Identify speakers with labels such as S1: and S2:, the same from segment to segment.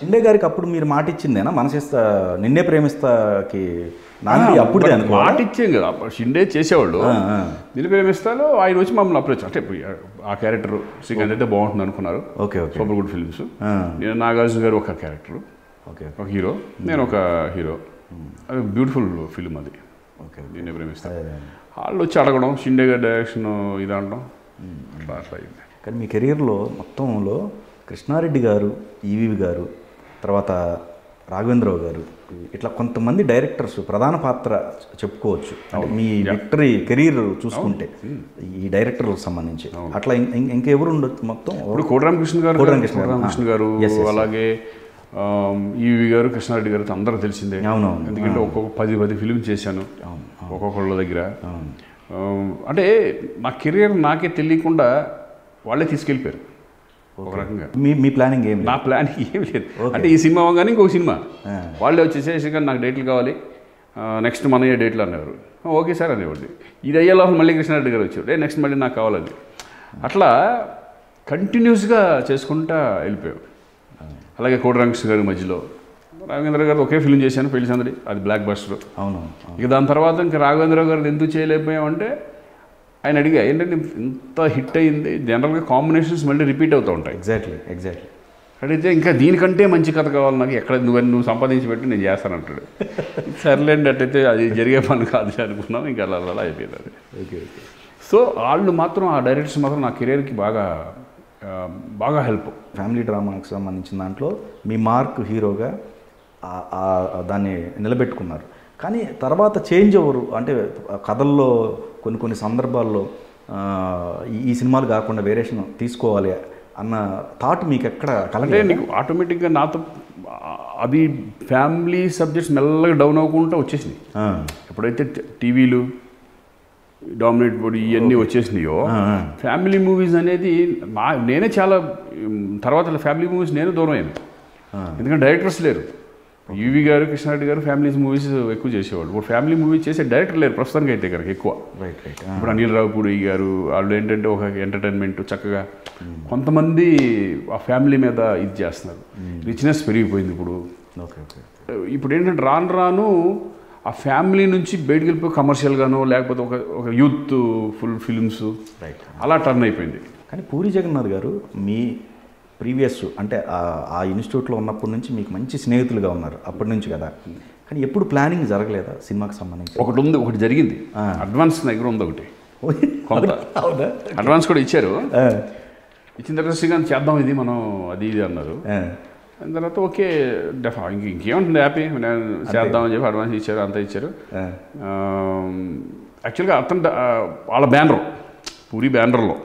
S1: షిండే గారికి అప్పుడు మీరు మాట ఇచ్చిందేనా మనసిస్తా నిన్నే ప్రేమిస్తాకి నాంది అప్పుడే అనుకో
S2: మాట ఇచ్చాం కదా షిండే చేసేవాళ్ళు నిన్ను ప్రేమిస్తాలో ఆయన వచ్చి మమ్మల్ని అప్రోచ్ అంటే ఆ క్యారెక్టర్ శ్రీకాంత్ అయితే బాగుంటుంది అనుకున్నారు.
S1: Okay okay
S2: super good films. నేను నాగార్జున గారు ఒక క్యారెక్టర్,
S1: ఓకే
S2: ఒక హీరో, నేను ఒక హీరో. అది బ్యూటిఫుల్ ఫిల్మ్ అది.
S1: ఓకే
S2: నిన్నే ప్రేమిస్తాను. వాళ్ళు వచ్చి అడగడం, షిండే గారి డైరెక్షన్ ఇది అనడం అట్లా అట్లా అయింది.
S1: కానీ మీ కెరీర్లో మొత్తంలో కృష్ణారెడ్డి గారు, ఈవీవి గారు, తర్వాత రాఘవేంద్రరావు గారు, ఇట్లా కొంతమంది డైరెక్టర్స్ ప్రధాన పాత్ర చెప్పుకోవచ్చు మీ విక్టరీ కెరీర్ చూసుకుంటే ఈ డైరెక్టర్లకు సంబంధించి. అట్లా ఇంకెవరు ఉండొచ్చు మొత్తం?
S2: ఇప్పుడు కోటరామకృష్ణ గారు, అలాగే ఈవి గారు, కృష్ణారెడ్డి గారు అందరూ తెలిసిందే.
S1: అవునవును.
S2: ఎందుకంటే ఒక్కొక్క 10 ఫిలిం చేశాను ఒక్కొక్కళ్ళ దగ్గర. అంటే నా కెరీర్ నాకే తెలియకుండా వాళ్ళే తీసుకెళ్ళిపోయారు ఒక రకంగా.
S1: మీ ప్లానింగ్ ఏమి?
S2: నా ప్లానింగ్ ఏం లేదు. అంటే ఈ సినిమా అవగానే ఇంకొక సినిమా వాళ్ళే వచ్చేసేసి కానీ నాకు డేట్లు కావాలి, నెక్స్ట్ మన డేట్లు అన్నారు. ఓకే సార్ అనేవాడిని. ఇది అయ్యేలా మళ్ళీ కృష్ణారెడ్డి గారు వచ్చాడు, నెక్స్ట్ మళ్ళీ నాకు కావాలని. అట్లా కంటిన్యూస్గా చేసుకుంటా వెళ్ళిపోయాం. అలాగే కోటరామకృష్ణ గారి మధ్యలో రాఘవేంద్ర గారు ఒకే ఫిల్మ్ చేశాను, పెళ్లి సందడి, అది బ్లాక్ బస్టర్.
S1: అవును.
S2: ఇక దాని తర్వాత ఇంకా రాఘవేంద్ర గారు ఎందుకు చేయలేకపోయామంటే ఆయన అడిగా ఏంటంటే ఇంత హిట్ అయింది, జనరల్గా కాంబినేషన్స్ మళ్ళీ రిపీట్ అవుతూ ఉంటాయి.
S1: ఎగ్జాక్ట్లీ
S2: అడిగితే ఇంకా దీనికంటే మంచి కథ కావాలి నాకు, ఎక్కడ నువ్వు సంపాదించి పెట్టి నేను చేస్తానంటాడు. సర్లేండి అట్టయితే అది జరిగే పని కాదు అనుకున్నాం. ఇంకా అలా అయిపోయింది అది.
S1: Okay okay.
S2: సో వాళ్ళు మాత్రం ఆ డైరెక్టర్స్ మాత్రం నా కెరీర్కి బాగా హెల్ప్.
S1: ఫ్యామిలీ డ్రామాకి సంబంధించిన దాంట్లో మీ మార్క్ హీరోగా దాన్ని నిలబెట్టుకున్నారు. కానీ తర్వాత చేంజ్ ఓవరు అంటే కథల్లో కొన్ని సందర్భాల్లో ఈ సినిమాలు కాకుండా వేరియేషన్ తీసుకోవాలి అన్న థాట్ మీకు ఎక్కడ
S2: కలంటే నీకు ఆటోమేటిక్గా నాతో అది ఫ్యామిలీ సబ్జెక్ట్స్ మెల్లగా డౌన్ అవ్వకుండా వచ్చేసినాయి. ఎప్పుడైతే టీవీలు డామినేట్ బోర్డు ఇవన్నీ వచ్చేసినాయో ఫ్యామిలీ మూవీస్ అనేది నేనే చాలా తర్వాత ఫ్యామిలీ మూవీస్ నేను దూరం అయ్యాను. ఎందుకంటే డైరెక్టర్స్ లేరు. యూవి గారు, కృష్ణారెడ్డి గారు ఫ్యామిలీ మూవీస్ ఎక్కువ చేసేవాళ్ళు. ఇప్పుడు ఫ్యామిలీ మూవీ చేసే డైరెక్టర్ లేరు ప్రస్తుతానికి అయితే కనుక ఎక్కువ. ఇప్పుడు అనిల్ రావుపూడి గారు వాళ్ళు ఏంటంటే ఒక ఎంటర్టైన్మెంట్ చక్కగా కొంతమంది ఆ ఫ్యామిలీ మీద ఇది చేస్తున్నారు. రిచ్నెస్ పెరిగిపోయింది ఇప్పుడు. ఇప్పుడు ఏంటంటే రాను ఆ ఫ్యామిలీ నుంచి బయటకు వెళ్ళిపోయి కమర్షియల్గానో లేకపోతే ఒక యూత్ ఫుల్ ఫిల్మ్స్ అలా టర్న్ అయిపోయింది.
S1: కానీ పూరి జగన్నాథ్ గారు మీ ప్రీవియస్ అంటే ఆ ఇన్స్టిట్యూట్లో ఉన్నప్పటి నుంచి మీకు మంచి స్నేహితులుగా ఉన్నారు అప్పటి నుంచి కదా. కానీ ఎప్పుడు ప్లానింగ్ జరగలేదా సినిమాకి సంబంధించి?
S2: ఒకటి జరిగింది. అడ్వాన్స్ దగ్గర ఉంది ఒకటి కొంత అడ్వాన్స్ కూడా ఇచ్చారు. ఇచ్చిన తర్వాత శ్రీకాంత్ చేద్దాం ఇది మనం అది ఇది అన్నారు. దాని తర్వాత ఓకే ఇంకేముంటుంది హ్యాపీ నేను చేద్దామని చెప్పి అడ్వాన్స్ ఇచ్చారు, అంతా ఇచ్చారు. యాక్చువల్గా అతను వాళ్ళ బ్యానర్ పూరి బ్యానర్లో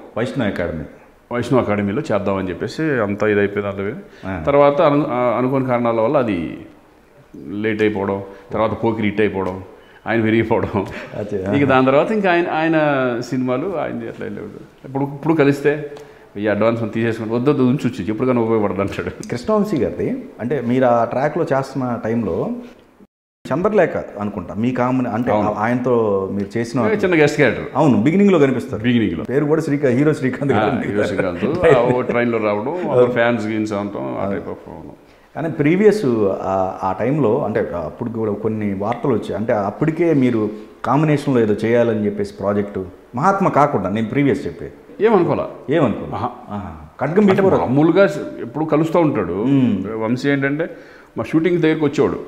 S2: వైష్ణవ్ అకాడమీలో చేద్దామని చెప్పేసి అంతా ఇది అయిపోయింది. అలాగే తర్వాత అనుకోని కారణాల వల్ల అది లేట్ అయిపోవడం, తర్వాత పోకిరి హిట్ అయిపోవడం, ఆయన విరిగిపోవడం. ఇక దాని తర్వాత ఇంకా ఆయన సినిమాలు ఆయన అట్లా వెళ్ళేవాడు. ఇప్పుడు కలిస్తే ఈ అడ్వాన్స్ తీసేసుకుని వద్దు ఉంచు ఎప్పుడుగానే ఉపయోగపడదు అంటాడు.
S1: కృష్ణవంశీ గారిది అంటే మీరు ఆ ట్రాక్లో చేస్తున్న టైంలో చంద్రలేఖ అనుకుంటా మీ కామన్ అంటే ఆయనతో మీరు చేసిన
S2: చిన్న గెస్ట్ క్యారెక్టర్.
S1: అవును, బిగినింగ్లో కనిపిస్తారు.
S2: బిగినింగ్లో
S1: పేరు కూడా హీరో శ్రీకాంత్
S2: ట్రైన్లో రావడం, ఫ్యాన్స్ గీన్స్ అవడం ఆ టైప్ ఆఫ్.
S1: కానీ ప్రీవియస్ ఆ టైంలో అంటే అప్పుడు కూడా కొన్ని వార్తలు వచ్చాయి. అంటే అప్పటికే మీరు కాంబినేషన్లో ఏదో చేయాలని చెప్పేసి ప్రాజెక్టు మహాత్మ కాకుండా నేను ప్రీవియస్ చెప్పేది ఏమనుకోలే ఖడ్గం
S2: మామూలుగా ఎప్పుడు కలుస్తూ ఉంటాడు. వంశీ ఏంటంటే మా షూటింగ్ దగ్గరికి వచ్చేవాడు.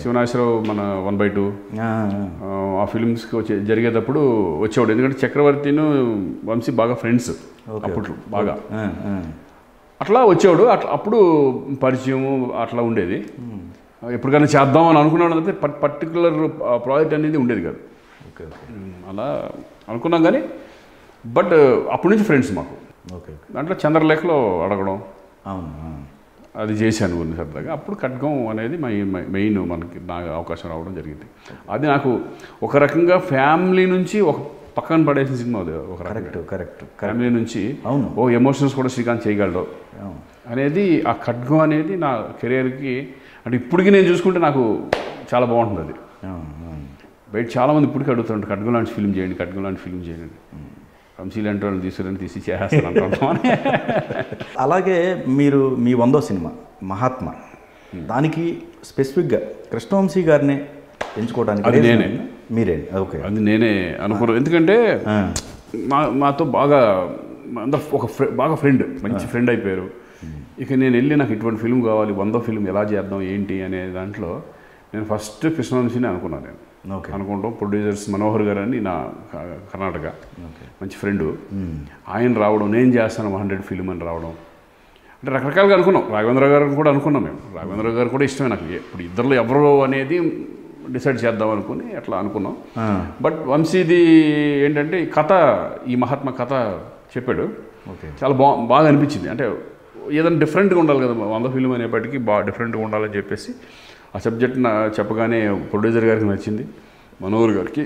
S2: శివనాశ్వరరావు మన 1/2 ఆ ఫిల్మ్స్కి జరిగేటప్పుడు వచ్చేవాడు. ఎందుకంటే చక్రవర్తిను వంశీ బాగా ఫ్రెండ్స్ అప్పట్లో బాగా అట్లా వచ్చేవాడు. అప్పుడు పరిచయం అట్లా ఉండేది. ఎప్పటికైనా చేద్దాం అని అనుకున్నాడు అంటే పర్టికులర్ ప్రాజెక్ట్ అనేది ఉండేది కాదు. అలా అనుకున్నాం కానీ బట్ అప్పటి నుంచి ఫ్రెండ్స్ మాకు. దాంట్లో చంద్రలేఖలో అడగడం అది చేశాను కొన్ని సరదాగా. అప్పుడు ఖడ్గం అనేది మెయిన్ నాకు అవకాశం రావడం జరిగింది. అది నాకు ఒక రకంగా ఫ్యామిలీ నుంచి ఒక పక్కన పడేసిన సినిమా. అది ఒక
S1: కరెక్ట్
S2: ఫ్యామిలీ నుంచి ఎమోషన్స్ కూడా శ్రీకాంత్ చేయగలడు అనేది ఆ ఖడ్గం అనేది నా కెరియర్కి అంటే ఇప్పటికీ నేను చూసుకుంటే నాకు చాలా బాగుంటుంది. అది బయట చాలామంది ఇప్పటికీ అడుగుతుంటారు ఖడ్గం లాంటి ఫిల్మ్ చేయండి, ఖడ్గం లాంటి ఫిల్మ్ చేయండి. వంశీ లాంటి వాళ్ళని తీసి చేస్తాను.
S1: అలాగే మీరు మీ 100వ సినిమా మహాత్మ దానికి స్పెసిఫిక్గా కృష్ణవంశీ గారిని ఎంచుకోవడానికి
S2: అది నేనే.
S1: మీరే? ఓకే.
S2: అది నేనే అనుకున్నాను. ఎందుకంటే మాతో బాగా అందరు బాగా ఫ్రెండ్, మంచి ఫ్రెండ్ అయిపోయారు. ఇక నేను వెళ్ళి నాకు ఇటువంటి ఫిల్మ్ కావాలి, 100 ఫిల్మ్ ఎలా చేద్దాం ఏంటి అనే దాంట్లో నేను ఫస్ట్ కృష్ణవంశీని అనుకున్నాను. నేను అనుకుంటాం ప్రొడ్యూసర్స్ మనోహర్ గారు అని నా కర్ణాటక మంచి ఫ్రెండు, ఆయన రావడం, నేను చేస్తాను 100 ఫిల్మ్ అని రావడం, అంటే రకరకాలుగా అనుకున్నాం. రాఘవేంద్ర గారు కూడా అనుకున్నాం మేము. రాఘవేంద్ర గారు కూడా ఇష్టమే నాకు. ఇప్పుడు ఇద్దరు ఎవరు అనేది డిసైడ్ చేద్దాం అనుకుని అట్లా అనుకున్నాం. బట్ వంశీది ఏంటంటే ఈ కథ, ఈ మహాత్మా కథ చెప్పాడు. చాలా బాగా అనిపించింది. అంటే ఏదైనా డిఫరెంట్గా ఉండాలి కదా, 100 ఫిల్మ్ అనేప్పటికీ బాగా డిఫరెంట్గా ఉండాలని చెప్పేసి ఆ సబ్జెక్ట్ చెప్పగానే ప్రొడ్యూసర్ గారికి నచ్చింది, మనోహర్ గారికి.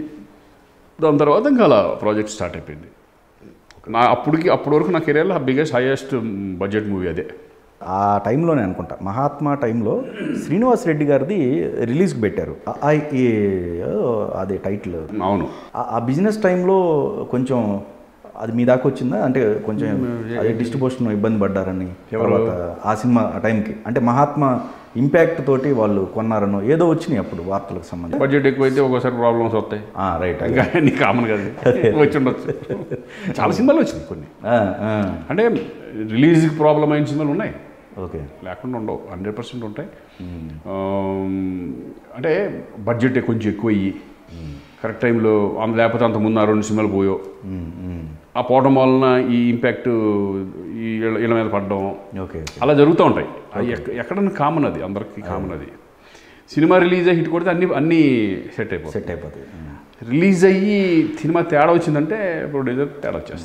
S2: దాని తర్వాత ఇంకా అలా ప్రాజెక్ట్ స్టార్ట్ అయిపోయింది. అప్పటి వరకు నా కెరీర్లో బిగ్గెస్ట్ హైయెస్ట్ బడ్జెట్ మూవీ అదే.
S1: ఆ టైంలోనే అనుకుంటా, మహాత్మా టైంలో శ్రీనివాస్ రెడ్డి గారిది రిలీజ్కి పెట్టారు, అదే టైటిల్.
S2: అవును.
S1: ఆ బిజినెస్ టైంలో కొంచెం అది మీ దాకా వచ్చిందా? అంటే కొంచెం అది డిస్ట్రిబ్యూషన్ ఇబ్బంది పడ్డారని, తర్వాత ఆ సినిమా ఆ టైంకి అంటే మహాత్మా ఇంపాక్ట్ తోటి వాళ్ళు కొన్నారనో ఏదో వచ్చినాయి అప్పుడు వార్తలకు సంబంధించి.
S2: బడ్జెట్ ఎక్కువైతే ఒకసారి ప్రాబ్లమ్స్ వస్తాయి.
S1: రైట్.
S2: అన్నీ కామన్ కదా, వచ్చి ఉండొచ్చు. చాలా సినిమాలు వచ్చినాయి కొన్ని. అంటే రిలీజ్కి ప్రాబ్లం అయిన సినిమాలు ఉన్నాయి,
S1: ఓకే,
S2: లేకుండా ఉండవు, 100% ఉంటాయి. అంటే బడ్జెట్ కొంచెం ఎక్కువ అయ్యి కరెక్ట్ టైంలో, లేకపోతే అంత ముందు 2 సినిమాలు పోయో, ఆ పోవడం వలన ఈ ఇంపాక్ట్ ఈ ఇళ్ళ మీద పడడం,
S1: ఓకే,
S2: అలా జరుగుతూ ఉంటాయి. అది ఎక్కడన్నా కామన్, అది అందరికీ కామన్. అది సినిమా రిలీజ్ అయ్యి హిట్ కొడితే అన్నీ సెట్ అయిపోతాయి.
S1: అయిపోతాయి.
S2: రిలీజ్ అయ్యి సినిమా తేడా వచ్చిందంటే ప్రొడ్యూసర్ తేడా వచ్చేస్తుంది.